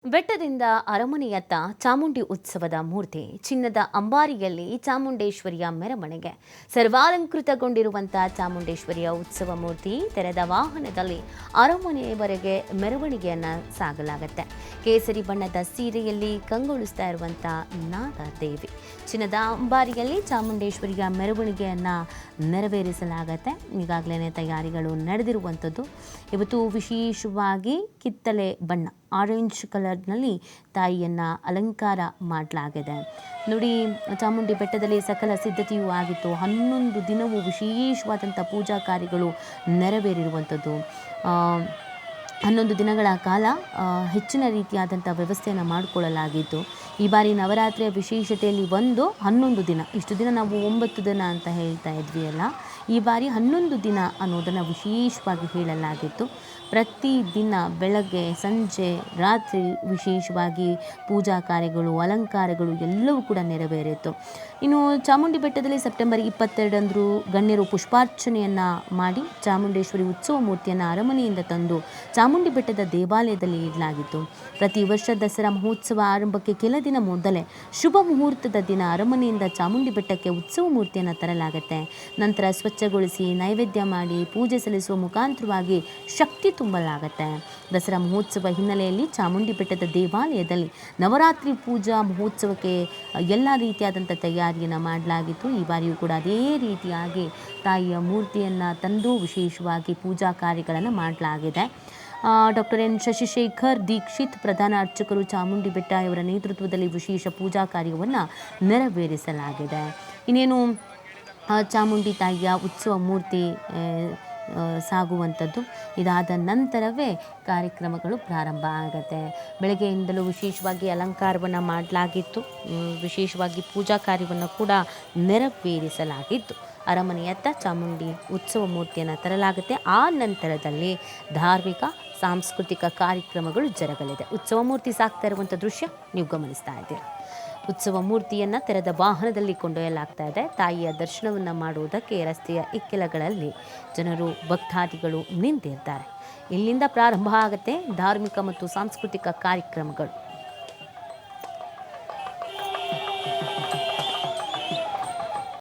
ಬೆಟ್ಟದಿಂದ ಅರಮನೆಯತ್ತ ಚಾಮುಂಡಿ ಉತ್ಸವದ ಮೂರ್ತಿ ಚಿನ್ನದ ಅಂಬಾರಿಯಲ್ಲಿ ಚಾಮುಂಡೇಶ್ವರಿಯ ಮೆರವಣಿಗೆ ಸರ್ವಾಲಂಕೃತಗೊಂಡಿರುವಂತಹ ಚಾಮುಂಡೇಶ್ವರಿಯ ಉತ್ಸವ ಮೂರ್ತಿ ತೆರೆದ ವಾಹನದಲ್ಲಿ ಅರಮನೆಯವರೆಗೆ ಮೆರವಣಿಗೆಯನ್ನ ಸಾಗಲಾಗುತ್ತೆ. ಕೇಸರಿ ಬಣ್ಣದ ಸೀರೆಯಲ್ಲಿ ಕಂಗೊಳಿಸ್ತಾ ಇರುವಂತಹ ನಾಗದೇವಿ ಚಿನ್ನದ ಅಂಬಾರಿಯಲ್ಲಿ ಚಾಮುಂಡೇಶ್ವರಿಯ ಮೆರವಣಿಗೆಯನ್ನ ನೆರವೇರಿಸಲಾಗತ್ತೆ. ಈಗಾಗಲೇ ತಯಾರಿಗಳು ನಡೆದಿರುವಂಥದ್ದು. ಇವತ್ತು ವಿಶೇಷವಾಗಿ ಕಿತ್ತಳೆ ಬಣ್ಣ ಆರೆಂಜ್ ಕಲರ್ನಲ್ಲಿ ತಾಯಿಯನ್ನು ಅಲಂಕಾರ ಮಾಡಲಾಗಿದೆ. ನೋಡಿ, ಚಾಮುಂಡಿ ಬೆಟ್ಟದಲ್ಲಿ ಸಕಲ ಸಿದ್ಧತೆಯೂ ಆಗಿತ್ತು. 11 ದಿನವೂ ವಿಶೇಷವಾದಂಥ ಪೂಜಾ ಕಾರ್ಯಗಳು ನೆರವೇರಿರುವಂಥದ್ದು. 11 ದಿನಗಳ ಕಾಲ ಹೆಚ್ಚಿನ ರೀತಿಯಾದಂಥ ವ್ಯವಸ್ಥೆಯನ್ನು ಮಾಡಿಕೊಳ್ಳಲಾಗಿತ್ತು. ಈ ಬಾರಿ ನವರಾತ್ರಿಯ ವಿಶೇಷತೆಯಲ್ಲಿ 11 ದಿನ, ಇಷ್ಟು ದಿನ ನಾವು 9 ದಿನ ಅಂತ ಹೇಳ್ತಾ ಇದ್ವಿ ಅಲ್ಲ, ಈ ಬಾರಿ 11 ದಿನ ಅನ್ನೋದನ್ನು ವಿಶೇಷವಾಗಿ ಹೇಳಲಾಗಿತ್ತು. ಪ್ರತಿ ದಿನ ಬೆಳಗ್ಗೆ ಸಂಜೆ ರಾತ್ರಿ ವಿಶೇಷವಾಗಿ ಪೂಜಾ ಕಾರ್ಯಗಳು ಅಲಂಕಾರಗಳು ಎಲ್ಲವೂ ಕೂಡ ನೆರವೇರಿತ್ತು. ಇನ್ನು ಚಾಮುಂಡಿ ಬೆಟ್ಟದಲ್ಲಿ ಸೆಪ್ಟೆಂಬರ್ 22ರಂದು ಗಣ್ಯರು ಪುಷ್ಪಾರ್ಚನೆಯನ್ನು ಮಾಡಿ ಚಾಮುಂಡೇಶ್ವರಿ ಉತ್ಸವ ಮೂರ್ತಿಯನ್ನು ಅರಮನೆಯಿಂದ ತಂದು ಚಾಮುಂಡಿ ಬೆಟ್ಟದ ದೇವಾಲಯದಲ್ಲಿ ಇಡಲಾಗಿತ್ತು. ಪ್ರತಿ ವರ್ಷ ದಸರಾ ಮಹೋತ್ಸವ ಆರಂಭಕ್ಕೆ ಕೆಲ ದಿನ ಮೊದಲೇ ಶುಭ ಮುಹೂರ್ತದ ದಿನ ಅರಮನೆಯಿಂದ ಚಾಮುಂಡಿ ಬೆಟ್ಟಕ್ಕೆ ಉತ್ಸವ ಮೂರ್ತಿಯನ್ನು ತರಲಾಗುತ್ತೆ. ನಂತರ ಸ್ವಚ್ಛಗೊಳಿಸಿ ನೈವೇದ್ಯ ಮಾಡಿ ಪೂಜೆ ಸಲ್ಲಿಸುವ ಮುಖಾಂತರವಾಗಿ ಶಕ್ತಿ ತುಂಬಲಾಗತ್ತೆ. ದಸರಾ ಮಹೋತ್ಸವ ಹಿನ್ನೆಲೆಯಲ್ಲಿ ಚಾಮುಂಡಿ ಬೆಟ್ಟದ ದೇವಾಲಯದಲ್ಲಿ ನವರಾತ್ರಿ ಪೂಜಾ ಮಹೋತ್ಸವಕ್ಕೆ ಎಲ್ಲ ರೀತಿಯಾದಂಥ ತಯಾರಿಯನ್ನು ಮಾಡಲಾಗಿತ್ತು. ಈ ಬಾರಿಯೂ ಕೂಡ ಅದೇ ರೀತಿಯಾಗಿ ತಾಯಿಯ ಮೂರ್ತಿಯನ್ನು ತಂದು ವಿಶೇಷವಾಗಿ ಪೂಜಾ ಕಾರ್ಯಗಳನ್ನು ಮಾಡಲಾಗಿದೆ. ಡಾಕ್ಟರ್ ಎನ್ ಶಶಿಶೇಖರ್ ದೀಕ್ಷಿತ್ ಪ್ರಧಾನ ಅರ್ಚಕರು ಚಾಮುಂಡಿ ಬೆಟ್ಟ ಇವರ ನೇತೃತ್ವದಲ್ಲಿ ವಿಶೇಷ ಪೂಜಾ ಕಾರ್ಯವನ್ನು ನೆರವೇರಿಸಲಾಗಿದೆ. ಇನ್ನೇನು ಚಾಮುಂಡಿ ತಾಯಿಯ ಉತ್ಸವ ಮೂರ್ತಿ ಸಾಗುವಂಥದ್ದು. ಇದಾದ ನಂತರವೇ ಕಾರ್ಯಕ್ರಮಗಳು ಪ್ರಾರಂಭ ಆಗುತ್ತೆ. ಬೆಳಗ್ಗೆಯಿಂದಲೂ ವಿಶೇಷವಾಗಿ ಅಲಂಕಾರವನ್ನು ಮಾಡಲಾಗಿತ್ತು. ವಿಶೇಷವಾಗಿ ಪೂಜಾ ಕಾರ್ಯವನ್ನು ಕೂಡ ನೆರವೇರಿಸಲಾಗಿತ್ತು. ಅರಮನೆಯತ್ತ ಚಾಮುಂಡಿ ಉತ್ಸವ ಮೂರ್ತಿಯನ್ನು ತರಲಾಗುತ್ತೆ. ಆ ನಂತರದಲ್ಲಿ ಧಾರ್ಮಿಕ ಸಾಂಸ್ಕೃತಿಕ ಕಾರ್ಯಕ್ರಮಗಳು ಜರುಗಲಿದೆ. ಉತ್ಸವ ಮೂರ್ತಿ ಸಾಗ್ತಾ ಇರುವಂಥ ದೃಶ್ಯ ನೀವು ಗಮನಿಸ್ತಾ ಇದ್ದೀರಾ. ಉತ್ಸವ ಮೂರ್ತಿಯನ್ನು ತೆರೆದ ವಾಹನದಲ್ಲಿ ಕೊಂಡೊಯ್ಯಲಾಗ್ತಾ ಇದೆ. ತಾಯಿಯ ದರ್ಶನವನ್ನು ಮಾಡುವುದಕ್ಕೆ ರಸ್ತೆಯ ಇಕ್ಕೆಲಗಳಲ್ಲಿ ಜನರು ಭಕ್ತಾದಿಗಳು ನಿಂತಿರ್ತಾರೆ. ಇಲ್ಲಿಂದ ಪ್ರಾರಂಭ ಆಗುತ್ತೆ ಧಾರ್ಮಿಕ ಮತ್ತು ಸಾಂಸ್ಕೃತಿಕ ಕಾರ್ಯಕ್ರಮಗಳು.